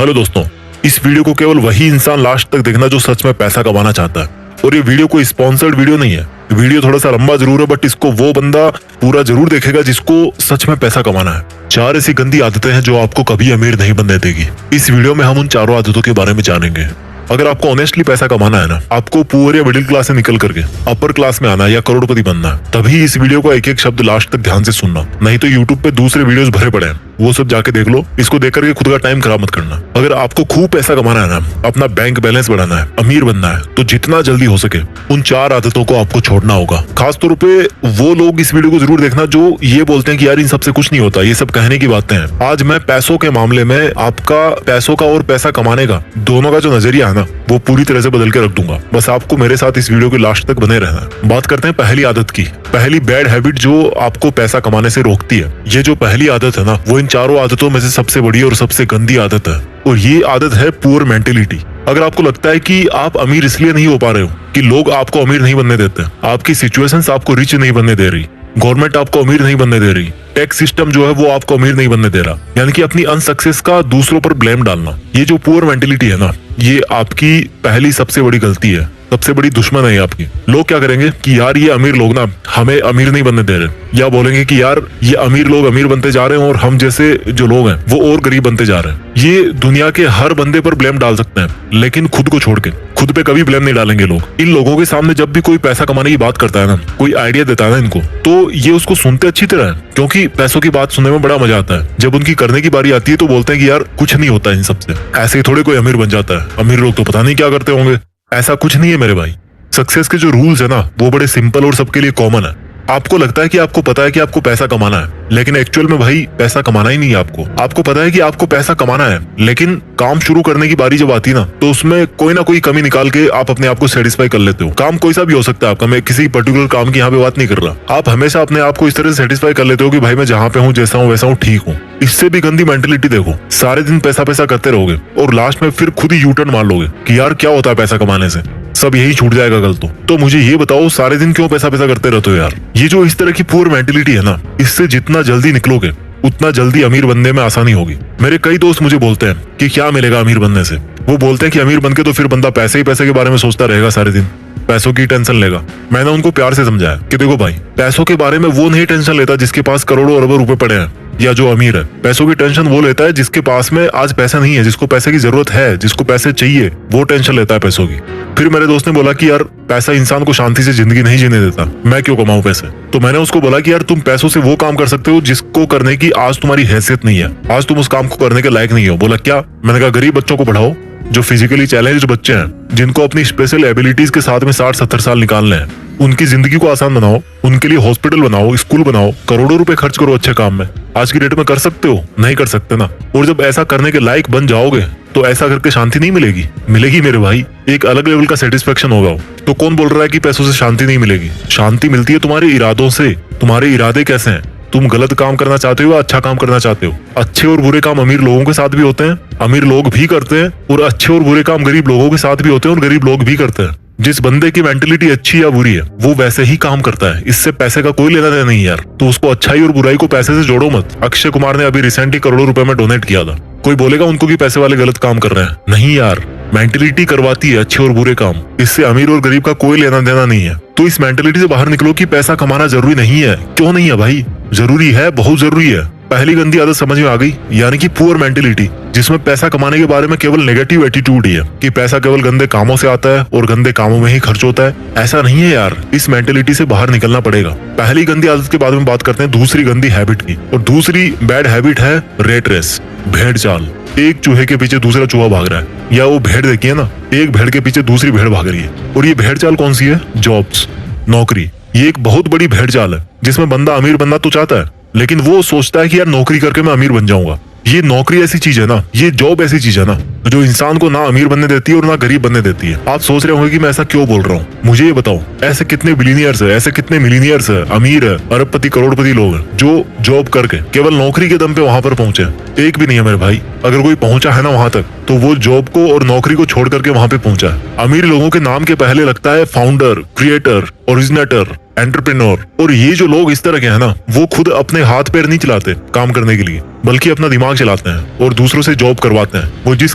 Hello दोस्तों, इस video को केवल वही इंसान लास्ट तक देखना जो सच में पैसा कमाना चाहता है। और ये वीडियो कोई स्पॉन्सर्ड वीडियो नहीं है। वीडियो थोड़ा सा लंबा जरूर है, बट इसको वो बंदा पूरा जरूर देखेगा जिसको सच में पैसा कमाना है। 4 ऐसी गंदी आदतें हैं जो आपको कभी अमीर नहीं बनने देगी। इस वीडियो में हम उन चारों आदतों के बारे में जानेंगे। अगर आपको ऑनेस्टली पैसा कमाना है ना, आपको पुअर या मिडिल क्लास से निकल करके अपर क्लास में आना है या करोड़पति बनना है, तभी इस वीडियो को एक एक शब्द लास्ट तक ध्यान से सुनना। नहीं तो यूट्यूब पे दूसरे वीडियोस भरे पड़े हैं, वो सब जाके देख लो। इसको देख करके खुद का टाइम खराब मत करना। अगर आपको खूब पैसा कमाना है ना, अपना बैंक बैलेंस बढ़ाना है, अमीर बनना है, तो जितना जल्दी हो सके उन 4 आदतों को आपको छोड़ना होगा। खासतौर पे वो लोग इस वीडियो को जरूर देखना जो ये बोलते हैं कि यार इन सबसे कुछ नहीं होता, ये सब कहने की बातें हैं। आज मैं पैसों के मामले में आपका पैसों का और पैसा कमाने का दोनों का जो नजरिया है ना, वो पूरी तरह से बदल के रख दूंगा। बस आपको मेरे साथ इस वीडियो के लास्ट तक बने रहना है। बात करते हैं पहली आदत की। पहली बैड हैबिट जो आपको पैसा कमाने से रोकती है। ये जो पहली आदत है ना, वो इन चारों आदतों में से सबसे बड़ी और सबसे गंदी आदत है, और ये आदत है पुअर मेंटेलिटी। अगर आपको लगता है कि आप अमीर इसलिए नहीं हो पा रहे हो कि लोग आपको अमीर नहीं बनने देते, आपकी सिचुएशंस आपको रिच नहीं बनने दे रही, गवर्नमेंट आपको अमीर नहीं बनने दे रही, टैक्स सिस्टम जो है वो आपको अमीर नहीं बनने दे रहा, यानी कि अपनी अनसक्सेस का दूसरों पर ब्लेम डालना, ये जो पुअर मेंटेलिटी है ना, ये आपकी पहली सबसे बड़ी गलती है, सबसे बड़ी दुश्मन है आपकी। लोग क्या करेंगे कि यार ये अमीर लोग ना हमें अमीर नहीं बनने दे रहे, या बोलेंगे कि यार ये अमीर लोग अमीर बनते जा रहे हैं और हम जैसे जो लोग हैं वो और गरीब बनते जा रहे हैं। ये दुनिया के हर बंदे पर ब्लेम डाल सकते हैं, लेकिन खुद को छोड़ के खुद पे कभी ब्लेम नहीं डालेंगे लोग। इन लोगों के सामने जब भी कोई पैसा कमाने की बात करता है ना, कोई आइडिया देता है ना इनको, तो ये उसको सुनते अच्छी तरह है, क्योंकि पैसों की बात सुनने में बड़ा मजा आता है। जब उनकी करने की बारी आती है तो बोलते हैं कि यार कुछ नहीं होता इन सबसे, ऐसे ही थोड़े कोई अमीर बन जाता है, अमीर लोग तो पता नहीं क्या करते होंगे। ऐसा कुछ नहीं है मेरे भाई। सक्सेस के जो रूल्स है ना, वो बड़े सिंपल और सबके लिए कॉमन है। आपको लगता है कि आपको पता है कि आपको पैसा कमाना है, लेकिन एक्चुअल में भाई पैसा कमाना ही नहीं है आपको। आपको पता है कि आपको पैसा कमाना है, लेकिन काम शुरू करने की बारी जब आती है ना, तो उसमें कोई ना कोई कमी निकाल के आप अपने आप को सेटिस्फाई कर लेते हो। काम कोई सा भी हो सकता है आपका, मैं किसी पर्टिकुलर काम की यहाँ पे बात नहीं कर रहा। आप हमेशा अपने आप को इस तरह से सेटिस्फाई कर लेते हो कि भाई मैं जहाँ पे हूँ, जैसा हूँ वैसा हूँ, ठीक हूँ। इससे भी गंदी मेंटेलिटी देखो, सारे दिन पैसा पैसा करते रहोगे और लास्ट में फिर खुद ही यू टर्न मार लोगे कि यार क्या होता है पैसा कमाने से, सब यही छूट जाएगा कल तो मुझे ये बताओ सारे दिन क्यों पैसा पैसा करते रहते हो यार। ये जो इस तरह की पुअर मेंटेलिटी है ना, इससे जितना जल्दी निकलोगे उतना जल्दी अमीर बनने में आसानी होगी। मेरे कई दोस्त मुझे बोलते हैं कि क्या मिलेगा अमीर बनने से। वो बोलते हैं कि अमीर बनके तो फिर बंदा पैसे ही पैसे के बारे में सोचता रहेगा, सारे दिन पैसों की टेंशन लेगा। मैंने उनको प्यार से समझाया कि देखो भाई, पैसों के बारे में वो नहीं टेंशन लेता जिसके पास करोड़ों अरबों रुपए पड़े हैं या जो अमीर है। पैसों की टेंशन वो लेता है जिसके पास में आज पैसा नहीं है, जिसको पैसे की जरूरत है, जिसको पैसे चाहिए, वो टेंशन लेता है पैसों की। फिर मेरे दोस्त ने बोला कि यार पैसा इंसान को शांति से जिंदगी नहीं जीने देता, मैं क्यों कमाऊं पैसे। तो मैंने उसको बोला कि यार तुम पैसों से वो काम कर सकते हो जिसको करने की आज तुम्हारी हैसियत नहीं है, आज तुम उस काम को करने के लायक नहीं हो। बोला क्या? मैंने कहा गरीब बच्चों को पढ़ाओ, जो फिजिकली चैलेंज्ड बच्चे हैं, जिनको अपनी स्पेशल एबिलिटीज के साथ में 60-70 साल निकालने हैं, उनकी जिंदगी को आसान बनाओ, उनके लिए हॉस्पिटल बनाओ, स्कूल बनाओ, करोड़ों रुपए खर्च करो अच्छे काम में। आज की डेट में कर सकते हो? नहीं कर सकते ना। और जब ऐसा करने के लायक बन जाओगे तो ऐसा करके शांति नहीं मिलेगी, मिलेगी मेरे भाई, एक अलग लेवल का सेटिस्फेक्शन होगा। तो कौन बोल रहा है कि पैसों से शांति नहीं मिलेगी? शांति मिलती है तुम्हारे इरादों से। तुम्हारे इरादे कैसे हैं? तुम गलत काम करना चाहते हो या अच्छा काम करना चाहते हो? अच्छे और बुरे काम अमीर लोगों के साथ भी होते हैं, अमीर लोग भी करते हैं, और अच्छे और बुरे काम गरीब लोगों के साथ भी होते हैं और गरीब लोग भी करते हैं। जिस बंदे की मेंटेलिटी अच्छी या बुरी है, वो वैसे ही काम करता है। इससे पैसे का कोई लेना देना नहीं यार। तो उसको अच्छाई और बुराई को पैसे से जोड़ो मत। अक्षय कुमार ने अभी रिसेंटली करोड़ों रुपए में डोनेट किया था। कोई बोलेगा उनको कि पैसे वाले गलत काम कर रहे हैं? नहीं यार, मेंटेलिटी करवाती है अच्छे और बुरे काम। इससे अमीर और गरीब का कोई लेना देना नहीं है। तो इस मेंटेलिटी से बाहर निकलो कि पैसा कमाना जरूरी नहीं है। क्यों नहीं है भाई? जरूरी है, बहुत जरूरी है। पहली गंदी आदत समझ में आ गई, यानी कि पुअर मेंटेलिटी, जिसमें पैसा कमाने के बारे में केवल नेगेटिव एटीट्यूड ही है कि पैसा केवल गंदे कामों से आता है और गंदे कामों में ही खर्च होता है। ऐसा नहीं है यार, इस मेंटेलिटी से बाहर निकलना पड़ेगा। पहली गंदी आदत के बाद में बात करते हैं दूसरी गंदी हैबिट की, और दूसरी बैड हैबिट है रेट रेस, भेड़ चाल। एक चूहे के पीछे दूसरा चूहा भाग रहा है, या वो भेड़ देखिए ना, एक भेड़ के पीछे दूसरी भेड़ भाग रही है। और ये भेड़ चाल कौन सी है? जॉब्स, नौकरी। ये एक बहुत बड़ी भेड़ चाल है जिसमें बंदा अमीर बनना तो चाहता है, लेकिन वो सोचता है कि यार नौकरी करके मैं अमीर बन जाऊंगा। ये नौकरी ऐसी चीज है ना, ये जॉब ऐसी चीज है ना, जो इंसान को ना अमीर बनने देती है और ना गरीब बनने देती है। आप सोच रहे होंगे कि मैं ऐसा क्यों बोल रहा हूँ। मुझे ये बताओ, ऐसे कितने बिलियनियर्स है, ऐसे कितने मिलीनियर्स है, अमीर है, अरबपति करोड़पति लोग हैं जो जॉब करके केवल नौकरी के दम पे वहां पर पहुंचे? एक भी नहीं है मेरे भाई। अगर कोई पहुंचा है ना वहां तक, तो वो जॉब को और नौकरी को छोड़ करके वहां पे पहुंचा है। अमीर लोगों के नाम के पहले लगता है फाउंडर, क्रिएटर, ओरिजिनेटर, एंटरप्रेन्योर। और ये जो लोग इस तरह के हैं ना, वो खुद अपने हाथ पैर नहीं चलाते काम करने के लिए, बल्कि अपना दिमाग चलाते हैं और दूसरों से जॉब करवाते हैं। वो जिस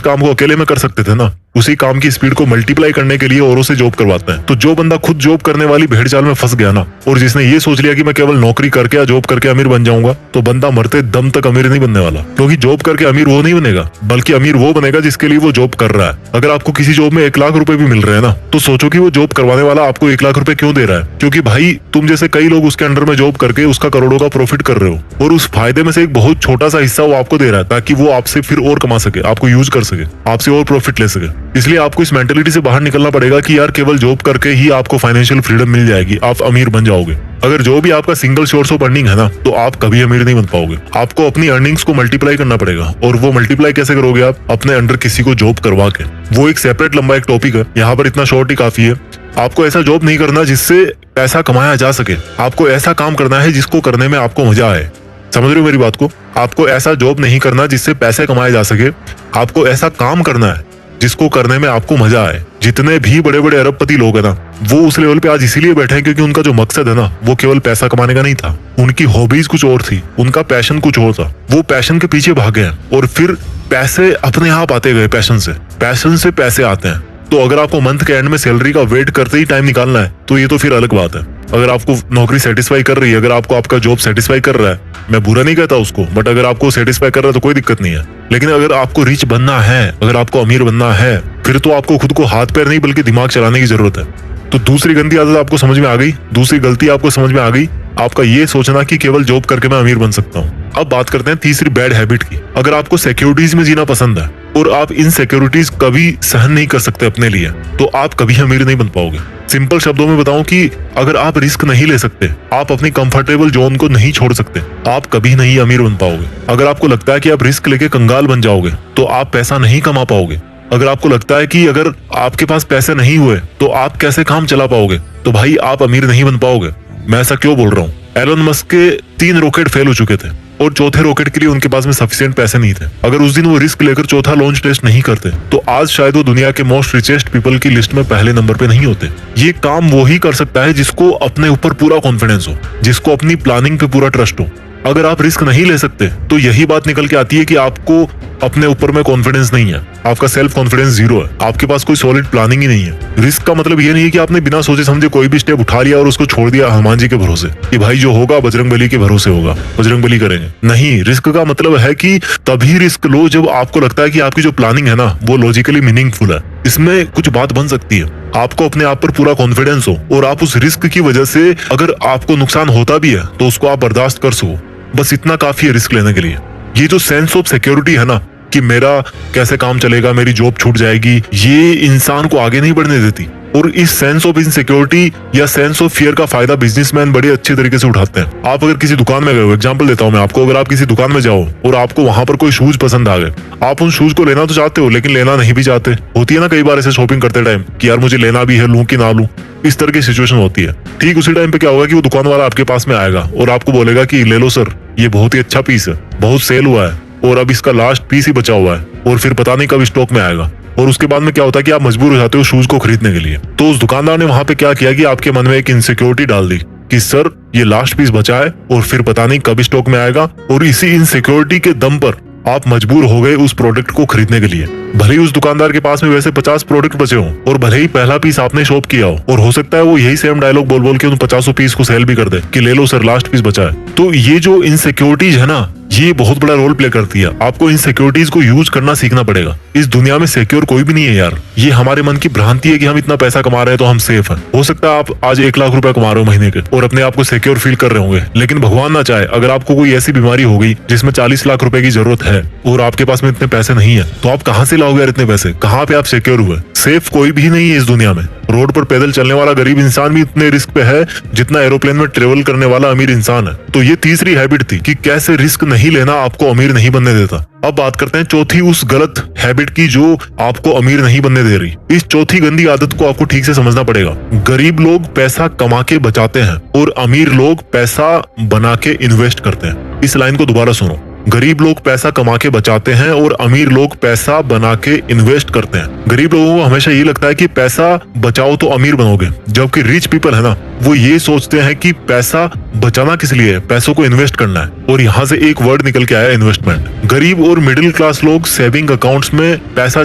काम को अकेले में कर सकते थे ना, उसी काम की स्पीड को मल्टीप्लाई करने के लिए औरों से जॉब करवाते हैं। तो जो बंदा खुद जॉब करने वाली भेड़ चाल में फंस गया ना, और जिसने ये सोच लिया कि मैं केवल नौकरी करके या जॉब करके अमीर बन जाऊंगा, तो बंदा मरते दम तक अमीर नहीं बनने वाला। क्योंकि जॉब करके अमीर वो नहीं बनेगा, बल्कि अमीर वो बनेगा जिसके लिए वो जॉब कर रहा है। अगर आपको किसी जॉब में 1 लाख रुपए भी मिल रहे हैं ना, तो सोचो कि वो जॉब करवाने वाला आपको 1 लाख रुपए क्यों दे रहा है। क्योंकि भाई तुम जैसे कई लोग उसके अंडर में जॉब करके उसका करोड़ों का प्रॉफिट कर रहे हो, और उस फायदे में से एक बहुत छोटा सा हिस्सा वो आपको दे रहा है, ताकि वो आपसे फिर और कमा सके, आपको यूज कर सके, आपसे और प्रॉफिट ले सके। इसलिए आपको इस मेंटेलिटी से बाहर निकलना पड़ेगा कि यार केवल जॉब करके ही आपको फाइनेंशियल फ्रीडम मिल जाएगी, आप अमीर बन जाओगे। अगर जो भी आपका सिंगल सोर्स ऑफ अर्निंग है ना, तो आप कभी अमीर नहीं बन पाओगे। आपको अपनी अर्निंग्स को मल्टीप्लाई करना पड़ेगा, और वो मल्टीप्लाई कैसे करोगे आप? अपने अंडर किसी को जॉब करवा के। वो एक सेपरेट लंबा एक टॉपिक है, यहाँ पर इतना शॉर्ट ही काफी है। आपको ऐसा जॉब नहीं करना जिससे पैसा कमाया जा सके, आपको ऐसा काम करना है जिसको करने में आपको मजा आए। समझ रहे हो मेरी बात को? आपको ऐसा जॉब नहीं करना जिससे पैसे कमाए जा सके, आपको ऐसा काम करना है जिसको करने में आपको मजा आए। जितने भी बड़े बड़े अरबपति लोग हैं ना, वो उस लेवल पे आज इसीलिए बैठे हैं क्योंकि उनका जो मकसद है ना, वो केवल पैसा कमाने का नहीं था। उनकी हॉबीज कुछ और थी, उनका पैशन कुछ और था। वो पैशन के पीछे भागे हैं, और फिर पैसे अपने आप आते गए। पैशन से पैसे आते हैं। तो अगर आपको मंथ के एंड में सैलरी का वेट करते ही टाइम निकालना है, तो ये तो फिर अलग बात है। अगर आपको नौकरी सेटिस्फाई कर रही है, अगर आपको आपका जॉब सेटिस्फाई कर रहा है, मैं बुरा नहीं कहता उसको, बट अगर आपको सेटिस्फाई कर रहा है तो कोई दिक्कत नहीं है। लेकिन अगर आपको रिच बनना है, अगर आपको अमीर बनना है, फिर तो आपको खुद को हाथ पैर नहीं बल्कि दिमाग चलाने की जरूरत है। तो दूसरी गंदी आदत आपको समझ में आ गई, दूसरी गलती आपको समझ में आ गई, आपका ये सोचना कि केवल जॉब करके मैं अमीर बन सकता हूँ। अब बात करते हैं तीसरी बैड हैबिट की। अगर आपको सिक्योरिटीज में जीना पसंद है और आप इन सिक्योरिटीज कभी सहन नहीं कर सकते अपने लिए, तो आप कभी अमीर नहीं बन पाओगे। सिंपल शब्दों में बताऊं कि अगर आप रिस्क नहीं ले सकते, आप अपनी कंफर्टेबल जोन को नहीं छोड़ सकते, आप कभी नहीं अमीर बन पाओगे। अगर आपको लगता है कि आप रिस्क लेके कंगाल बन जाओगे, तो आप पैसा नहीं कमा पाओगे। अगर आपको लगता है कि अगर आपके पास पैसे नहीं हुए तो आप कैसे काम चला पाओगे, तो भाई आप अमीर नहीं बन पाओगे। मैं ऐसा क्यों बोल रहा हूँ? एलन मस्क के 3 रॉकेट फेल हो चुके थे, और चौथे रॉकेट के लिए उनके पास में सफिशिएंट पैसे नहीं थे। अगर उस दिन वो रिस्क लेकर चौथा लॉन्च टेस्ट नहीं करते, तो आज शायद वो दुनिया के मोस्ट रिचेस्ट पीपल की लिस्ट में पहले नंबर पे नहीं होते। ये काम वो ही कर सकता है जिसको अपने ऊपर पूरा कॉन्फिडेंस हो, जिसको अपनी प्लानिंग पे पूरा ट्रस्ट हो। अगर आप रिस्क नहीं ले सकते, तो यही बात निकल के आती है कि आपको अपने ऊपर में कॉन्फिडेंस नहीं है, आपका सेल्फ कॉन्फिडेंस 0 है, आपके पास कोई सॉलिड प्लानिंग ही नहीं है। रिस्क का मतलब ये नहीं है कि आपने बिना सोचे समझे कोई भी स्टेप उठा लिया और उसको छोड़ दिया हनुमान जी के भरोसे कि भाई जो होगा बजरंगबली के भरोसे होगा, बजरंगबली करेंगे। नहीं, रिस्क का मतलब है कि तभी रिस्क लो जब आपको लगता है कि आपकी जो प्लानिंग है ना, वो लॉजिकली मीनिंगफुल है, इसमें कुछ बात बन सकती है, आपको अपने आप पर पूरा कॉन्फिडेंस हो, और आप उस रिस्क की वजह से अगर आपको नुकसान होता भी है तो उसको आप बर्दाश्त कर सको। बस इतना काफी है रिस्क लेने के लिए। ये जो सेंस ऑफ सिक्योरिटी है ना, कि मेरा कैसे काम चलेगा, मेरी जॉब छूट जाएगी, ये इंसान को आगे नहीं बढ़ने देती। और इस सेंस ऑफ इनसिक्योरिटी या सेंस ऑफ फियर का फायदा बिजनेसमैन बड़े अच्छे तरीके से उठाते हैं। आप अगर किसी दुकान में गए हो, एग्जांपल देता हूं मैं आपको, अगर आप किसी दुकान में जाओ और आपको वहां पर कोई शूज पसंद आ गए, आप उन शूज को लेना तो चाहते हो लेकिन लेना नहीं भी चाहते। होती है ना कई बार ऐसे शॉपिंग करते टाइम कि यार मुझे लेना भी है, लूं कि ना लूं, इस तरह की सिचुएशन होती है। ठीक उसी टाइम पे क्या होगा कि वो दुकान वाला आपके पास में आएगा और आपको बोलेगा कि ले लो सर, ये बहुत ही अच्छा पीस है, बहुत सेल हुआ है और अब इसका लास्ट पीस ही बचा हुआ है और फिर पता नहीं कब स्टॉक में आएगा। और उसके बाद में क्या होता है कि आप मजबूर हो जाते हो शूज को खरीदने के लिए। तो उस दुकानदार ने वहां पे क्या किया कि आपके मन में एक इनसिक्योरिटी डाल दी कि सर ये लास्ट पीस बचा है और फिर पता नहीं कब स्टॉक में आएगा, और इसी इनसिक्योरिटी के दम पर आप मजबूर हो गए उस प्रोडक्ट को खरीदने के लिए। भले ही उस दुकानदार के पास में वैसे 50 प्रोडक्ट बचे हों और भले ही पहला पीस आपने शॉप किया हो, और हो सकता है वो यही सेम डायलॉग बोल बोल के उन 50 पीस को सेल भी कर दे कि ले लो सर लास्ट पीस बचा है। तो ये जो इनसिक्योरिटीज है ना, ये बहुत बड़ा रोल प्ले करती है। आपको इन सिक्योरिटीज को यूज करना सीखना पड़ेगा। इस दुनिया में सिक्योर कोई भी नहीं है यार। ये हमारे मन की भ्रांति है कि हम इतना पैसा कमा रहे हैं तो हम सेफ हैं। हो सकता है आप आज 1 लाख रुपए कमा रहे हो महीने के और अपने आप को सिक्योर फील कर रहे होंगे, लेकिन भगवान ना चाहे अगर आपको कोई ऐसी बीमारी हो गई जिसमें 40 लाख रुपए की जरूरत है और आपके पास में इतने पैसे नहीं है, तो आप कहाँ से लाओगे यार इतने पैसे? कहाँ पे आप सिक्योर हुए? सेफ कोई भी नहीं है इस दुनिया में। रोड पर पैदल चलने वाला गरीब इंसान भी इतने रिस्क पे है जितना एरोप्लेन में ट्रेवल करने वाला अमीर इंसान है। तो ये तीसरी हैबिट थी कि कैसे रिस्क नहीं लेना आपको अमीर नहीं बनने देता। अब बात करते हैं चौथी उस गलत हैबिट की जो आपको अमीर नहीं बनने दे रही। इस चौथी गंदी आदत को आपको ठीक से समझना पड़ेगा। गरीब लोग पैसा कमा के बचाते हैं और अमीर लोग पैसा बना के इन्वेस्ट करते हैं। इस लाइन को दोबारा सुनो। गरीब लोग पैसा कमा के बचाते हैं और अमीर लोग पैसा बना के इन्वेस्ट करते हैं। गरीब लोगों को हमेशा ये लगता है कि पैसा बचाओ तो अमीर बनोगे, जबकि रिच पीपल है ना, वो ये सोचते हैं कि पैसा बचाना किस लिए है, पैसों को इन्वेस्ट करना है। और यहाँ से एक वर्ड निकल के आया, इन्वेस्टमेंट। गरीब और मिडिल क्लास लोग सेविंग अकाउंट्स में पैसा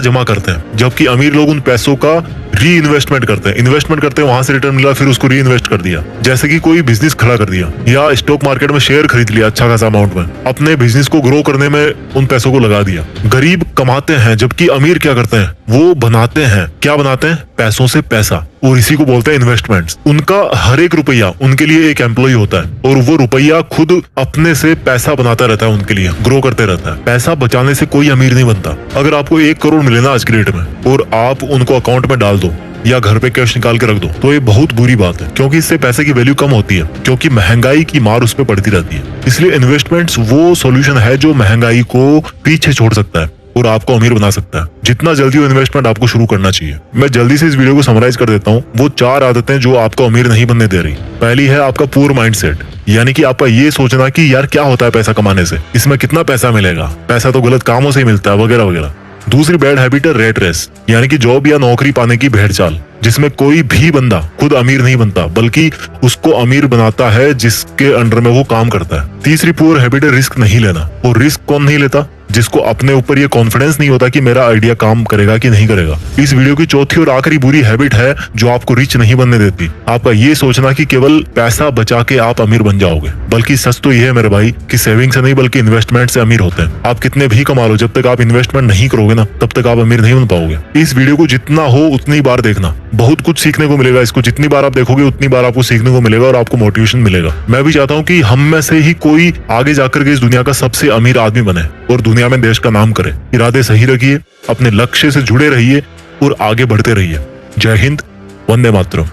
जमा करते हैं, जबकि अमीर लोग उन पैसों का री इन्वेस्टमेंट करते हैं। इन्वेस्टमेंट करते हैं, वहां से रिटर्न मिला, फिर उसको री इन्वेस्ट कर दिया। जैसे कि कोई बिजनेस खड़ा कर दिया या स्टॉक मार्केट में शेयर खरीद लिया अच्छा खासा अमाउंट में, अपने बिजनेस को ग्रो करने में उन पैसों को लगा दिया। गरीब कमाते हैं, जबकि अमीर क्या करते हैं, वो बनाते हैं। क्या बनाते हैं? पैसों से पैसा, और इसी को बोलते हैं इन्वेस्टमेंट्स। उनका हर एक रुपया उनके लिए एक एम्प्लॉय होता है, और वो रुपया खुद अपने से पैसा बनाता रहता है, उनके लिए ग्रो करते रहता है। पैसा बचाने से कोई अमीर नहीं बनता। अगर आपको 1 करोड़ मिले ना आज की डेट में, और आप उनको अकाउंट में डाल दो या घर पे कैश निकाल के रख दो, तो ये बहुत बुरी बात है, क्योंकि इससे पैसे की वैल्यू कम होती है, क्योंकि महंगाई की मार उस पर पड़ती रहती है। इसलिए इन्वेस्टमेंट्स वो सॉल्यूशन है जो महंगाई को पीछे छोड़ सकता है और आपको अमीर बना सकता है। जितना जल्दी वो इन्वेस्टमेंट आपको शुरू करना चाहिए। मैं जल्दी से इस वीडियो को समराइज कर देता हूँ। वो 4 आदतें जो आपको अमीर नहीं बनने दे रही। पहली है आपका पुअर माइंडसेट, यानी कि आपका ये सोचना कि यार क्या होता है पैसा कमाने से, इसमें कितना पैसा मिलेगा, पैसा तो गलत कामों से ही मिलता है, वगैरह वगैरह। दूसरी बैड हैबिट है रेट रेस, यानी कि जॉब या नौकरी पाने की भेड़ चाल, जिसमें कोई भी बंदा खुद अमीर नहीं बनता, बल्कि उसको अमीर बनाता है जिसके अंडर में वो काम करता है। तीसरी पुअर हैबिट है रिस्क नहीं लेना। और रिस्क कौन नहीं लेता? जिसको अपने ऊपर ये कॉन्फिडेंस नहीं होता कि मेरा आइडिया काम करेगा कि नहीं करेगा। इस वीडियो की चौथी और आखिरी बुरी हैबिट है जो आपको रिच नहीं बनने देती, आपका ये सोचना कि केवल पैसा बचा के आप अमीर बन जाओगे। बल्कि सच तो ये है मेरे भाई कि सेविंग से नहीं बल्कि इन्वेस्टमेंट से अमीर होते हैं। आप कितने भी कमा लो, जब तक आप इन्वेस्टमेंट नहीं करोगे ना, तब तक आप अमीर नहीं बन पाओगे। इस वीडियो को जितना हो उतनी बार देखना, बहुत कुछ सीखने को मिलेगा। इसको जितनी बार आप देखोगे उतनी बार आपको सीखने को मिलेगा और आपको मोटिवेशन मिलेगा। मैं भी चाहता हूँ कि हम में से ही कोई आगे जाकर के इस दुनिया का सबसे अमीर आदमी बने और दुनिया में देश का नाम करे। इरादे सही रखिए, अपने लक्ष्य से जुड़े रहिए और आगे बढ़ते रहिए। जय हिंद, वंदे मातरम।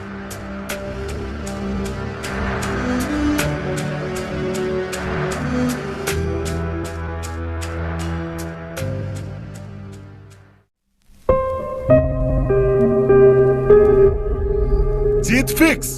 जीत फिक्स।